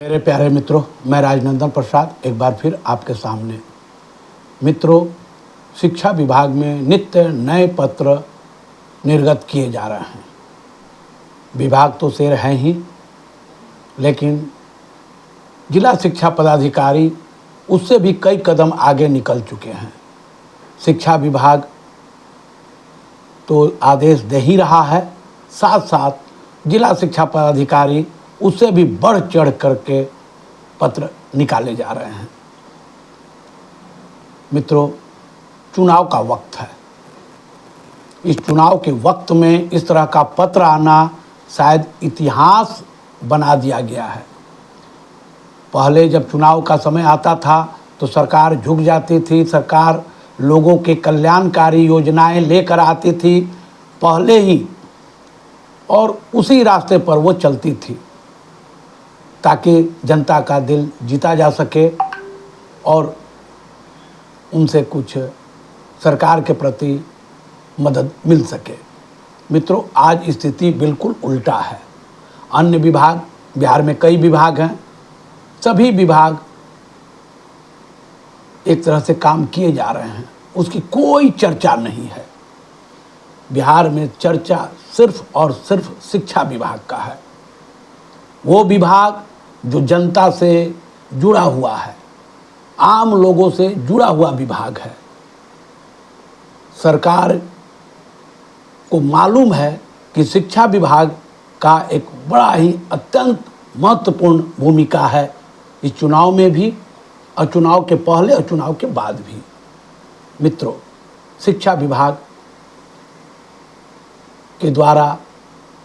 मेरे प्यारे मित्रों, मैं राजनंदन प्रसाद एक बार फिर आपके सामने। मित्रों, शिक्षा विभाग में नित्य नए पत्र निर्गत किए जा रहे हैं। विभाग तो शेर हैं ही, लेकिन जिला शिक्षा पदाधिकारी उससे भी कई कदम आगे निकल चुके हैं। शिक्षा विभाग तो आदेश दे ही रहा है, साथ साथ जिला शिक्षा पदाधिकारी उससे भी बढ़ चढ़ करके पत्र निकाले जा रहे हैं। मित्रों, चुनाव का वक्त है। इस चुनाव के वक्त में इस तरह का पत्र आना शायद इतिहास बना दिया गया है। पहले जब चुनाव का समय आता था तो सरकार झुक जाती थी, सरकार लोगों के कल्याणकारी योजनाएं लेकर आती थी पहले ही, और उसी रास्ते पर वो चलती थी ताकि जनता का दिल जीता जा सके और उनसे कुछ सरकार के प्रति मदद मिल सके। मित्रों, आज स्थिति बिल्कुल उल्टा है। अन्य विभाग, बिहार में कई विभाग हैं, सभी विभाग एक तरह से काम किए जा रहे हैं, उसकी कोई चर्चा नहीं है। बिहार में चर्चा सिर्फ और सिर्फ शिक्षा विभाग का है। वो विभाग जो जनता से जुड़ा हुआ है, आम लोगों से जुड़ा हुआ विभाग है। सरकार को मालूम है कि शिक्षा विभाग का एक बड़ा ही अत्यंत महत्वपूर्ण भूमिका है इस चुनाव में भी, और चुनाव के पहले और चुनाव के बाद भी। मित्रों, शिक्षा विभाग के द्वारा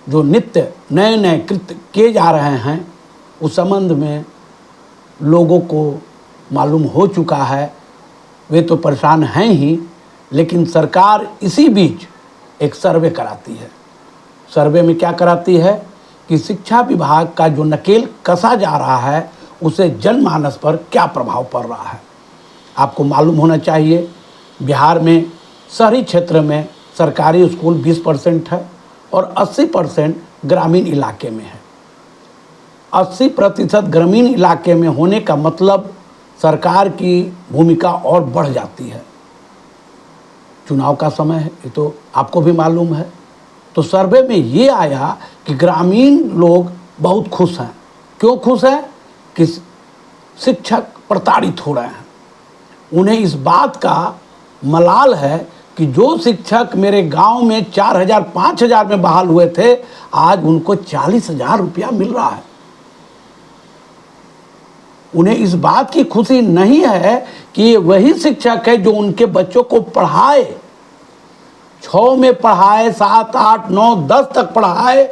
जो नित्य नए नए कृत्य किए जा रहे हैं, उस संबंध में लोगों को मालूम हो चुका है। वे तो परेशान हैं ही, लेकिन सरकार इसी बीच एक सर्वे कराती है। सर्वे में क्या कराती है कि शिक्षा विभाग का जो नकेल कसा जा रहा है उसे जनमानस पर क्या प्रभाव पड़ रहा है। आपको मालूम होना चाहिए, बिहार में शहरी क्षेत्र में सरकारी स्कूल 20% है और 80% ग्रामीण इलाके में है। 80% ग्रामीण इलाके में होने का मतलब सरकार की भूमिका और बढ़ जाती है। चुनाव का समय है, ये तो आपको भी मालूम है। तो सर्वे में ये आया कि ग्रामीण लोग बहुत खुश हैं। क्यों खुश हैं? कि शिक्षक प्रताड़ित हो रहे हैं। उन्हें इस बात का मलाल है कि जो शिक्षक मेरे गांव में 4,000 5,000 में बहाल हुए थे, आज उनको 40,000 रुपया मिल रहा है। उन्हें इस बात की खुशी नहीं है कि ये वही शिक्षक है जो उनके बच्चों को पढ़ाए, 6 में पढ़ाए, 7, 8, 9, 10 तक पढ़ाए।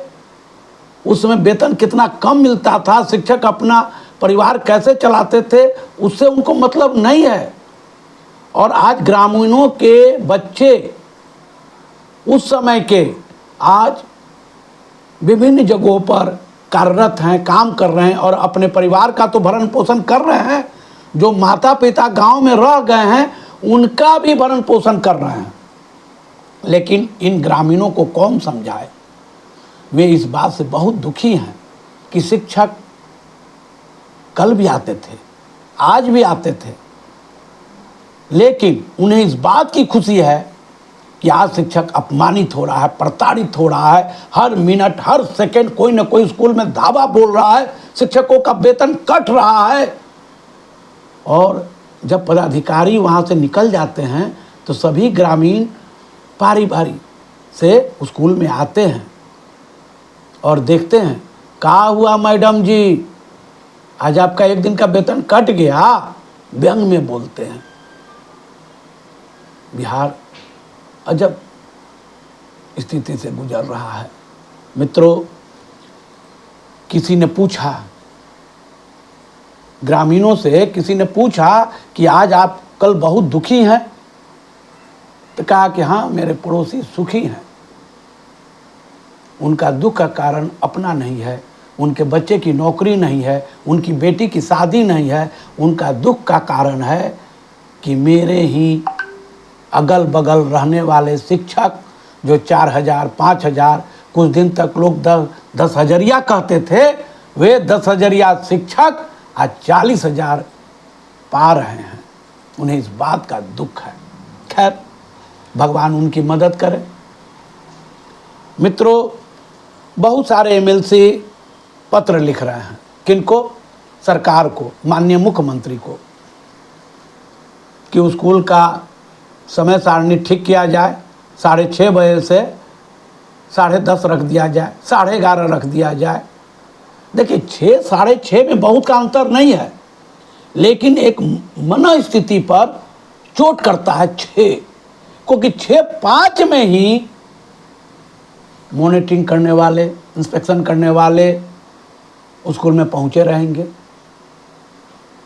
उस समय वेतन कितना कम मिलता था, शिक्षक अपना परिवार कैसे चलाते थे, उससे उनको मतलब नहीं है। और आज ग्रामीणों के बच्चे उस समय के आज विभिन्न जगहों पर कार्यरत हैं, काम कर रहे हैं और अपने परिवार का तो भरण पोषण कर रहे हैं। जो माता पिता गांव में रह गए हैं उनका भी भरण पोषण कर रहे हैं। लेकिन इन ग्रामीणों को कौन समझाए? वे इस बात से बहुत दुखी हैं कि शिक्षक कल भी आते थे, आज भी आते थे, लेकिन उन्हें इस बात की खुशी है कि आज शिक्षक अपमानित हो रहा है, प्रताड़ित हो रहा है। हर मिनट हर सेकंड कोई ना कोई स्कूल में धावा बोल रहा है, शिक्षकों का वेतन कट रहा है। और जब पदाधिकारी वहाँ से निकल जाते हैं तो सभी ग्रामीण बारी बारी से स्कूल में आते हैं और देखते हैं, क्या हुआ मैडम जी, आज आपका एक दिन का वेतन कट गया, व्यंग में बोलते हैं। बिहार अजब स्थिति से गुजर रहा है। मित्रों, किसी ने पूछा, ग्रामीणों से किसी ने पूछा कि आज आप कल बहुत दुखी हैं, तो कहा कि हाँ, मेरे पड़ोसी सुखी हैं। उनका दुख का कारण अपना नहीं है, उनके बच्चे की नौकरी नहीं है, उनकी बेटी की शादी नहीं है। उनका दुख का कारण है कि मेरे ही अगल बगल रहने वाले शिक्षक जो 4,000 5,000, कुछ दिन तक लोग 10,000 कहते थे, वे 10,000 शिक्षक आज 40,000 पा रहे हैं। उन्हें इस बात का दुख है। खैर, भगवान उनकी मदद करे। मित्रों, बहुत सारे एमएलसी पत्र लिख रहे हैं। किनको? सरकार को, माननीय मुख्यमंत्री को, कि स्कूल का समय सारणी ठीक किया जाए। 6:30 बजे से 10:30 रख दिया जाए, 11:30 रख दिया जाए। देखिए, 6 6:30 में बहुत का अंतर नहीं है, लेकिन एक मन स्थिति पर चोट करता है 6, क्योंकि 6:05 में ही मॉनिटरिंग करने वाले, इंस्पेक्शन करने वाले स्कूल में पहुंचे रहेंगे।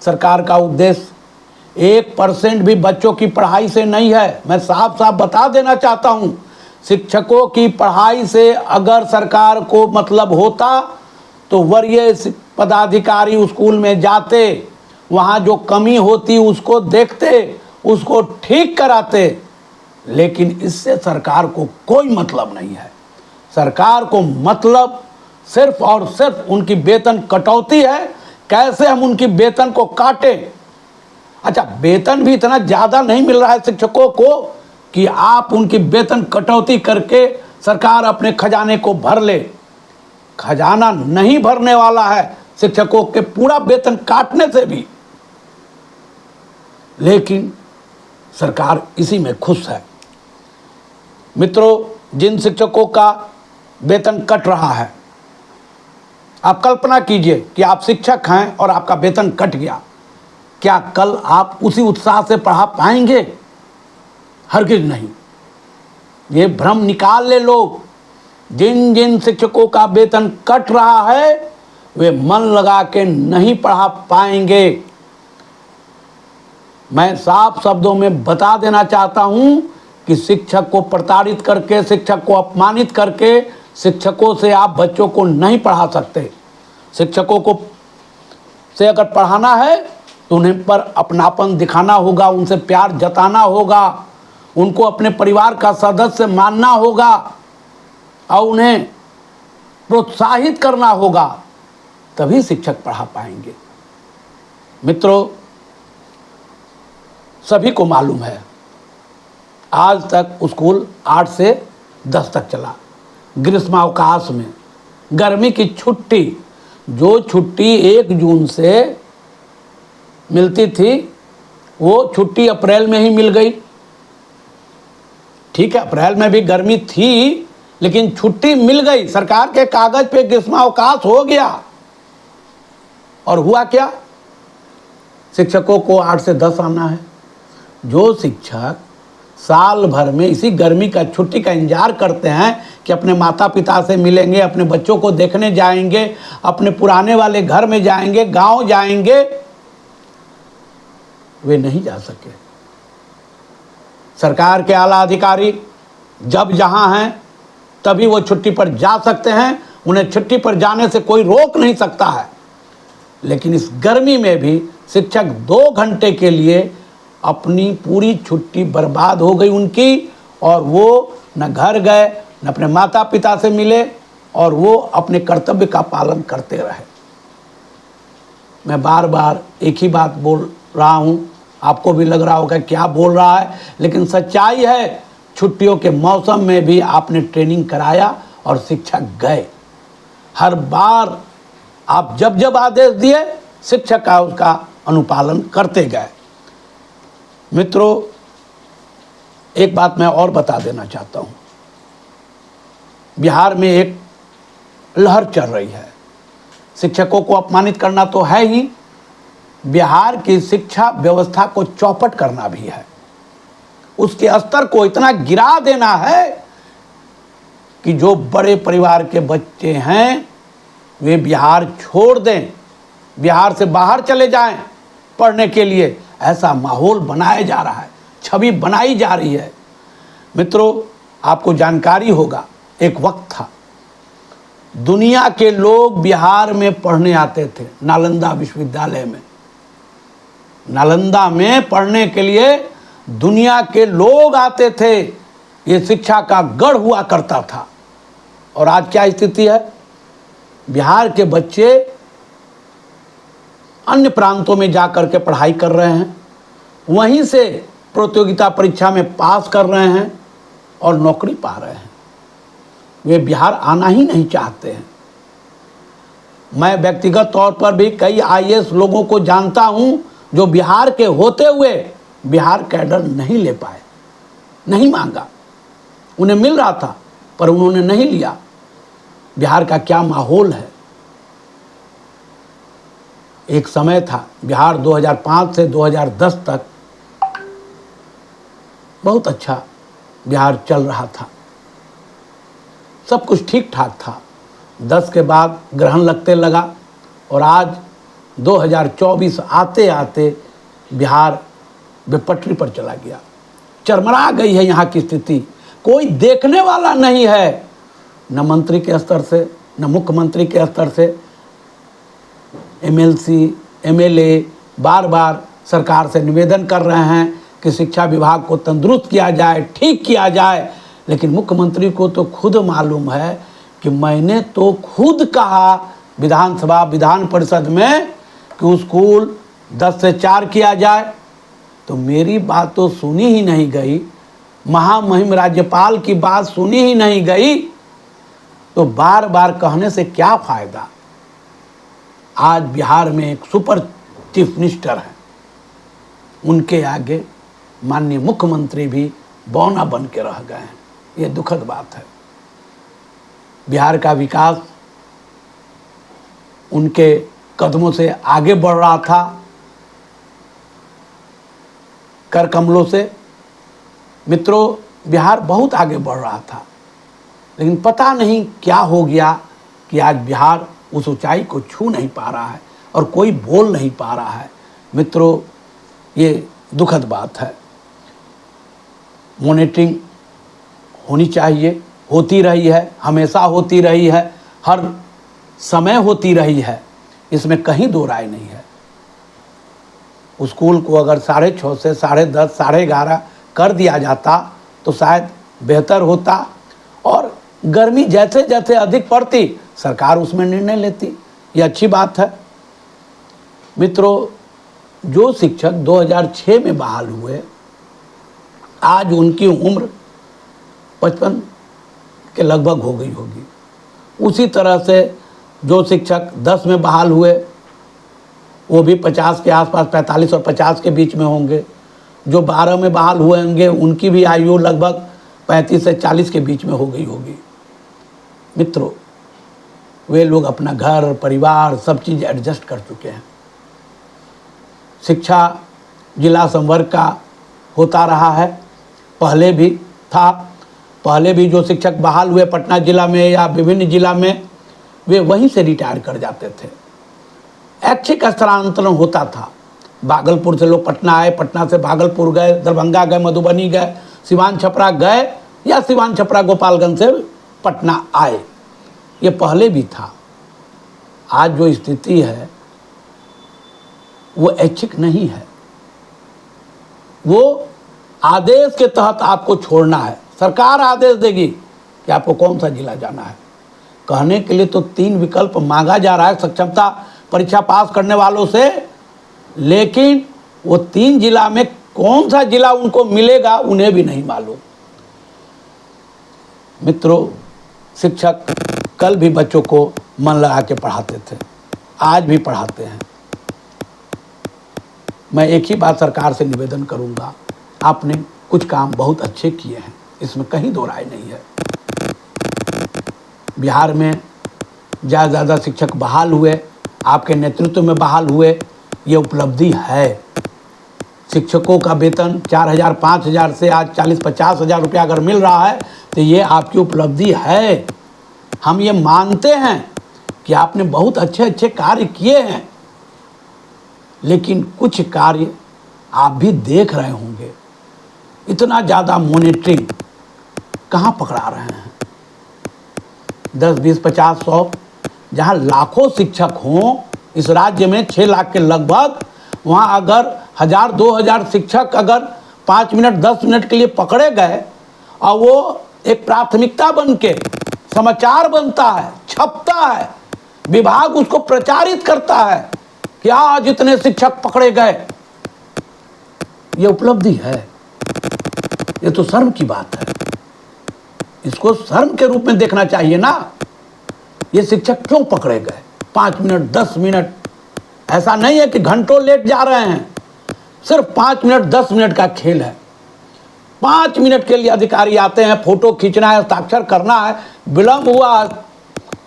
सरकार का उद्देश्य 1% भी बच्चों की पढ़ाई से नहीं है। मैं साफ साफ बता देना चाहता हूं, शिक्षकों की पढ़ाई से अगर सरकार को मतलब होता तो वरीय पदाधिकारी स्कूल में जाते, वहां जो कमी होती उसको देखते, उसको ठीक कराते। लेकिन इससे सरकार को कोई मतलब नहीं है। सरकार को मतलब सिर्फ और सिर्फ उनकी वेतन कटौती है। कैसे हम उनकी वेतन को काटें। अच्छा, वेतन भी इतना ज़्यादा नहीं मिल रहा है शिक्षकों को कि आप उनकी वेतन कटौती करके सरकार अपने खजाने को भर ले। खजाना नहीं भरने वाला है शिक्षकों के पूरा वेतन काटने से भी, लेकिन सरकार इसी में खुश है। मित्रों, जिन शिक्षकों का वेतन कट रहा है, आप कल्पना कीजिए कि आप शिक्षक हैं और आपका वेतन कट गया, क्या कल आप उसी उत्साह से पढ़ा पाएंगे? हरगिज नहीं। ये भ्रम निकाल ले लोग। जिन जिन शिक्षकों का वेतन कट रहा है वे मन लगा के नहीं पढ़ा पाएंगे। मैं साफ शब्दों में बता देना चाहता हूं कि शिक्षक को प्रताड़ित करके, शिक्षक को अपमानित करके शिक्षकों से आप बच्चों को नहीं पढ़ा सकते। शिक्षकों को से अगर पढ़ाना है तो उन्हें पर अपनापन दिखाना होगा, उनसे प्यार जताना होगा, उनको अपने परिवार का सदस्य मानना होगा और उन्हें प्रोत्साहित करना होगा, तभी शिक्षक पढ़ा पाएंगे। मित्रों, सभी को मालूम है आज तक स्कूल 8 से 10 तक चला। ग्रीष्मावकाश में गर्मी की छुट्टी, जो छुट्टी 1 जून से मिलती थी वो छुट्टी अप्रैल में ही मिल गई। ठीक है, अप्रैल में भी गर्मी थी लेकिन छुट्टी मिल गई। सरकार के कागज पे ग्रीष्मावकाश हो गया। और हुआ क्या? शिक्षकों को 8 से 10 आना है। जो शिक्षक साल भर में इसी गर्मी का छुट्टी का इंतजार करते हैं कि अपने माता पिता से मिलेंगे, अपने बच्चों को देखने जाएंगे, अपने पुराने वाले घर में जाएंगे, गांव जाएंगे, वे नहीं जा सके। सरकार के आला अधिकारी जब जहां हैं तभी वो छुट्टी पर जा सकते हैं, उन्हें छुट्टी पर जाने से कोई रोक नहीं सकता है। लेकिन इस गर्मी में भी शिक्षक 2 घंटे के लिए अपनी पूरी छुट्टी बर्बाद हो गई उनकी, और वो न घर गए, न अपने माता पिता से मिले, और वो अपने कर्तव्य का पालन करते रहे। मैं बार बार एक ही बात बोल रहा हूँ, आपको भी लग रहा होगा क्या बोल रहा है, लेकिन सच्चाई है। छुट्टियों के मौसम में भी आपने ट्रेनिंग कराया और शिक्षक गए। हर बार आप जब जब आदेश दिए शिक्षक का उसका अनुपालन करते गए। मित्रों, एक बात मैं और बता देना चाहता हूँ। बिहार में एक लहर चल रही है। शिक्षकों को अपमानित करना तो है ही, बिहार की शिक्षा व्यवस्था को चौपट करना भी है। उसके स्तर को इतना गिरा देना है कि जो बड़े परिवार के बच्चे हैं वे बिहार छोड़ दें, बिहार से बाहर चले जाएं पढ़ने के लिए। ऐसा माहौल बनाया जा रहा है, छवि बनाई जा रही है। मित्रों, आपको जानकारी होगा, एक वक्त था दुनिया के लोग बिहार में पढ़ने आते थे। नालंदा विश्वविद्यालय में, नालंदा में पढ़ने के लिए दुनिया के लोग आते थे। ये शिक्षा का गढ़ हुआ करता था। और आज क्या स्थिति है? बिहार के बच्चे अन्य प्रांतों में जा कर के पढ़ाई कर रहे हैं, वहीं से प्रतियोगिता परीक्षा में पास कर रहे हैं और नौकरी पा रहे हैं। वे बिहार आना ही नहीं चाहते हैं। मैं व्यक्तिगत तौर पर भी कई आईएएस लोगों को जानता हूं जो बिहार के होते हुए बिहार कैडर नहीं ले पाए, नहीं मांगा। उन्हें मिल रहा था पर उन्होंने नहीं लिया। बिहार का क्या माहौल है। एक समय था बिहार 2005 से 2010 तक बहुत अच्छा बिहार चल रहा था, सब कुछ ठीक ठाक था। 10 के बाद ग्रहण लगते लगा और आज 2024 आते आते बिहार बेपटरी पर चला गया। चरमरा गई है यहाँ की स्थिति। कोई देखने वाला नहीं है, न मंत्री के स्तर से, न मुख्यमंत्री के स्तर से। एमएलसी, एमएलए बार बार सरकार से निवेदन कर रहे हैं कि शिक्षा विभाग को तंदुरुस्त किया जाए, ठीक किया जाए, लेकिन मुख्यमंत्री को तो खुद मालूम है कि मैंने तो खुद कहा विधानसभा विधान परिषद में कि स्कूल 10 से 4 किया जाए, तो मेरी बात तो सुनी ही नहीं गई। महामहिम राज्यपाल की बात सुनी ही नहीं गई, तो बार बार कहने से क्या फायदा। आज बिहार में एक सुपर चीफ मिनिस्टर है, उनके आगे माननीय मुख्यमंत्री भी बौना बन के रह गए हैं। ये दुखद बात है। बिहार का विकास उनके कदमों से आगे बढ़ रहा था, कर कमलों से। मित्रों, बिहार बहुत आगे बढ़ रहा था, लेकिन पता नहीं क्या हो गया कि आज बिहार उस ऊंचाई को छू नहीं पा रहा है और कोई बोल नहीं पा रहा है। मित्रों, ये दुखद बात है। मॉनिटरिंग होनी चाहिए, होती रही है, हमेशा होती रही है, हर समय होती रही है, इसमें कहीं दो राय नहीं है। स्कूल को अगर 6:30 से 10:30, 11:30 कर दिया जाता तो शायद बेहतर होता, और गर्मी जैसे जैसे अधिक पड़ती सरकार उसमें निर्णय लेती। ये अच्छी बात है। मित्रों, जो शिक्षक 2006 में बहाल हुए, आज उनकी उम्र 55 के लगभग हो गई होगी। उसी तरह से जो शिक्षक 10 में बहाल हुए वो भी 50 के आसपास, 45 और 50 के बीच में होंगे। जो 12 में बहाल हुए होंगे उनकी भी आयु लगभग 35 से 40 के बीच में हो गई होगी। मित्रों, वे लोग अपना घर परिवार सब चीज़ एडजस्ट कर चुके हैं। शिक्षा जिला संवर्ग का होता रहा है, पहले भी था। पहले भी जो शिक्षक बहाल हुए पटना जिला में या विभिन्न जिला में, वे वहीं से रिटायर कर जाते थे। ऐच्छिक स्थानांतरण होता था। भागलपुर से लोग पटना आए, पटना से भागलपुर गए, दरभंगा गए, मधुबनी गए, सिवान छपरा गए, या सिवान छपरा गोपालगंज से पटना आए। ये पहले भी था। आज जो स्थिति है वो ऐच्छिक नहीं है, वो आदेश के तहत आपको छोड़ना है। सरकार आदेश देगी कि आपको कौन सा जिला जाना है। कहने के लिए तो 3 विकल्प मांगा जा रहा है सक्षमता परीक्षा पास करने वालों से, लेकिन वो 3 जिला में कौन सा जिला उनको मिलेगा उन्हें भी नहीं मालूम। मित्रों, शिक्षक कल भी बच्चों को मन लगा के पढ़ाते थे, आज भी पढ़ाते हैं। मैं एक ही बात सरकार से निवेदन करूंगा, आपने कुछ काम बहुत अच्छे किए हैं, इसमें कहीं दो राय नहीं है। बिहार में ज़्यादा शिक्षक बहाल हुए, आपके नेतृत्व में बहाल हुए, ये उपलब्धि है। शिक्षकों का वेतन 4,000 5,000 से आज 40-50 हज़ार रुपया अगर मिल रहा है तो ये आपकी उपलब्धि है। हम ये मानते हैं कि आपने बहुत अच्छे अच्छे कार्य किए हैं, लेकिन कुछ कार्य आप भी देख रहे होंगे। इतना ज़्यादा मॉनिटरिंग कहाँ पकड़ा रहे हैं। 10, 20, 50, 100, जहाँ लाखों शिक्षक हों इस राज्य में, 6 लाख के लगभग, वहाँ अगर 1000, 2000 शिक्षक अगर 5 मिनट 10 मिनट के लिए पकड़े गए और वो एक प्राथमिकता बन के समाचार बनता है, छपता है, विभाग उसको प्रचारित करता है कि कि आज इतने शिक्षक पकड़े गए, ये उपलब्धि है? ये तो शर्म की बात है। इसको शर्म के रूप में देखना चाहिए ना। ये शिक्षक क्यों पकड़े गए? 5 मिनट 10 मिनट, ऐसा नहीं है कि घंटों लेट जा रहे हैं, सिर्फ 5 मिनट 10 मिनट का खेल है। 5 मिनट के लिए अधिकारी आते हैं, फोटो खींचना है, हस्ताक्षर करना है, विलंब हुआ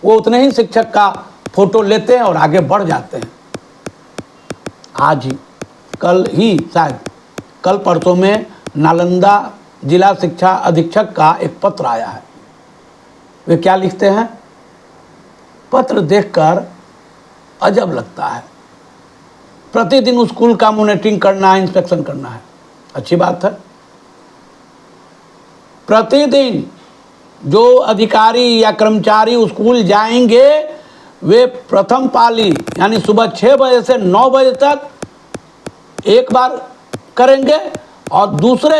वो उतने ही शिक्षक का फोटो लेते हैं और आगे बढ़ जाते हैं। आज ही कल ही शायद कल परसों में नालंदा जिला शिक्षा अधीक्षक का एक पत्र आया है। वे क्या लिखते हैं? पत्र देखकर अजब लगता है। प्रतिदिन स्कूल का मॉनिटरिंग करना है, इंस्पेक्शन करना है, अच्छी बात है। प्रतिदिन जो अधिकारी या कर्मचारी स्कूल जाएंगे वे प्रथम पाली यानी सुबह 6 बजे से 9 बजे तक एक बार करेंगे और दूसरे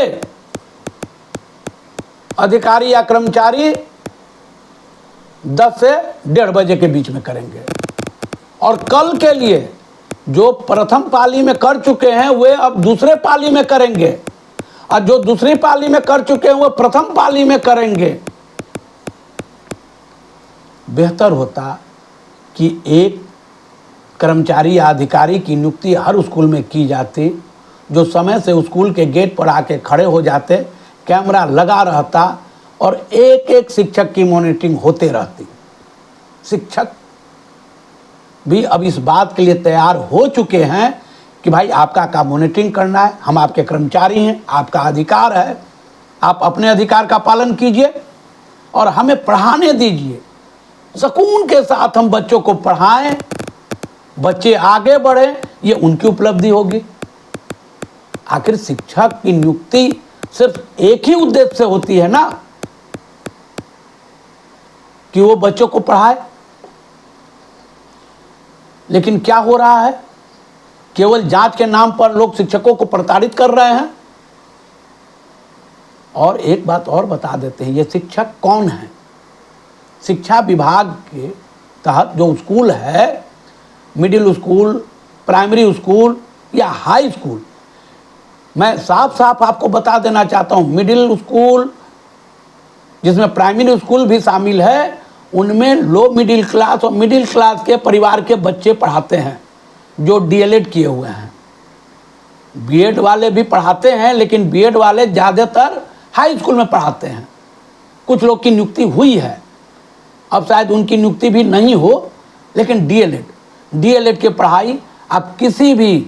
अधिकारी या कर्मचारी 10 से 1:30 बजे के बीच में करेंगे। और कल के लिए जो प्रथम पाली में कर चुके हैं वे अब दूसरे पाली में करेंगे, और जो दूसरी पाली में कर चुके हैं वो प्रथम पाली में करेंगे। बेहतर होता कि एक कर्मचारी या अधिकारी की नियुक्ति हर स्कूल में की जाती, जो समय से स्कूल के गेट पर आके खड़े हो जाते, कैमरा लगा रहता और एक एक शिक्षक की मॉनिटरिंग होते रहती। शिक्षक भी अब इस बात के लिए तैयार हो चुके हैं कि भाई आपका काम मॉनिटरिंग करना है, हम आपके कर्मचारी हैं, आपका अधिकार है, आप अपने अधिकार का पालन कीजिए और हमें पढ़ाने दीजिए। सुकून के साथ हम बच्चों को पढ़ाएं, बच्चे आगे बढ़ें, ये उनकी उपलब्धि होगी। आखिर शिक्षक की नियुक्ति सिर्फ एक ही उद्देश्य से होती है ना, कि वो बच्चों को पढ़ाए। लेकिन क्या हो रहा है? केवल जांच के नाम पर लोग शिक्षकों को प्रताड़ित कर रहे हैं। और एक बात और बता देते हैं, ये शिक्षक कौन है? शिक्षा विभाग के तहत जो स्कूल है, मिडिल स्कूल, प्राइमरी स्कूल या हाई स्कूल, मैं साफ साफ आपको बता देना चाहता हूँ, मिडिल स्कूल जिसमें प्राइमरी स्कूल भी शामिल है, उनमें लो मिडिल क्लास और मिडिल क्लास के परिवार के बच्चे पढ़ाते हैं जो डीएलएड किए हुए हैं। बीएड वाले भी पढ़ाते हैं, लेकिन बीएड वाले ज़्यादातर हाई स्कूल में पढ़ाते हैं। कुछ लोग की नियुक्ति हुई है, अब शायद उनकी नियुक्ति भी नहीं हो, लेकिन डीएलएड की पढ़ाई आप किसी भी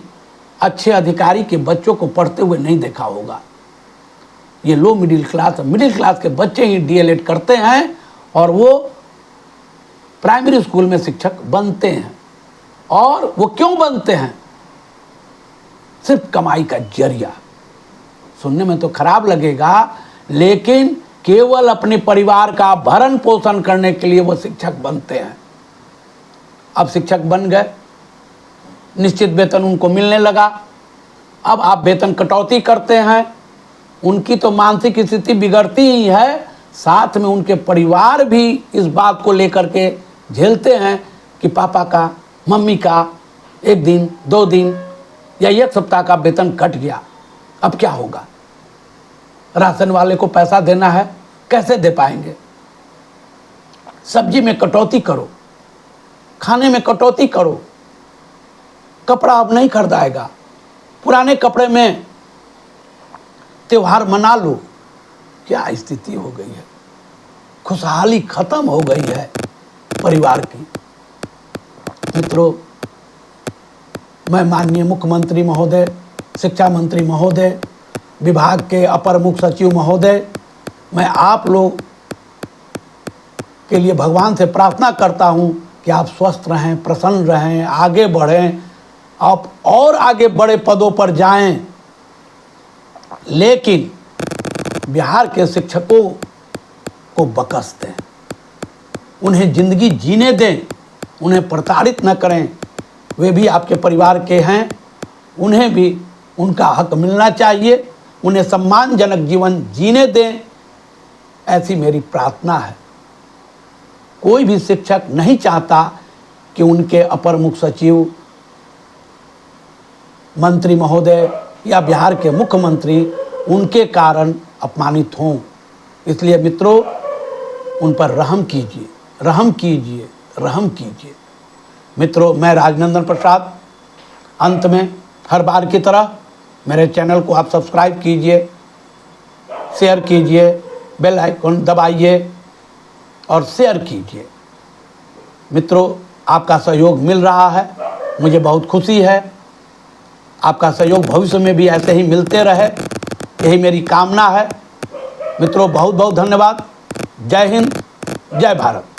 अच्छे अधिकारी के बच्चों को पढ़ते हुए नहीं देखा होगा। ये लो मिडिल क्लास के बच्चे ही डीएलएड करते हैं और वो प्राइमरी स्कूल में शिक्षक बनते हैं। और वो क्यों बनते हैं? सिर्फ कमाई का जरिया। सुनने में तो खराब लगेगा, लेकिन केवल अपने परिवार का भरण पोषण करने के लिए वो शिक्षक बनते हैं। अब शिक्षक बन गए, निश्चित वेतन उनको मिलने लगा, अब आप वेतन कटौती करते हैं, उनकी तो मानसिक स्थिति बिगड़ती ही है, साथ में उनके परिवार भी इस बात को लेकर के झेलते हैं कि पापा का, मम्मी का 1 दिन 2 दिन या 1 सप्ताह का वेतन कट गया, अब क्या होगा? राशन वाले को पैसा देना है, कैसे दे पाएंगे? सब्जी में कटौती करो, खाने में कटौती करो, कपड़ा अब नहीं खरीदाएगा, पुराने कपड़े में त्योहार मना लो। क्या स्थिति हो गई है? खुशहाली खत्म हो गई है परिवार की। मित्रों, मैं माननीय मुख्यमंत्री महोदय, शिक्षा मंत्री महोदय, विभाग के अपर मुख्य सचिव महोदय, मैं आप लोग के लिए भगवान से प्रार्थना करता हूं कि आप स्वस्थ रहें, प्रसन्न रहें, आगे बढ़ें, आप और आगे बड़े पदों पर जाएं। लेकिन बिहार के शिक्षकों को बकस दें, उन्हें जिंदगी जीने दें, उन्हें प्रताड़ित न करें। वे भी आपके परिवार के हैं, उन्हें भी उनका हक मिलना चाहिए, उन्हें सम्मानजनक जीवन जीने दें, ऐसी मेरी प्रार्थना है। कोई भी शिक्षक नहीं चाहता कि उनके अपर मुख्य सचिव मंत्री महोदय या बिहार के मुख्यमंत्री उनके कारण अपमानित हों। इसलिए मित्रों, उन पर रहम कीजिए, रहम कीजिए, रहम कीजिए। मित्रों, मैं राजनंदन प्रसाद, अंत में हर बार की तरह मेरे चैनल को आप सब्सक्राइब कीजिए, शेयर कीजिए, बेल आइकन दबाइए और शेयर कीजिए। मित्रों, आपका सहयोग मिल रहा है, मुझे बहुत खुशी है। आपका सहयोग भविष्य में भी ऐसे ही मिलते रहे, यही मेरी कामना है। मित्रों, बहुत बहुत धन्यवाद। जय हिंद, जय भारत।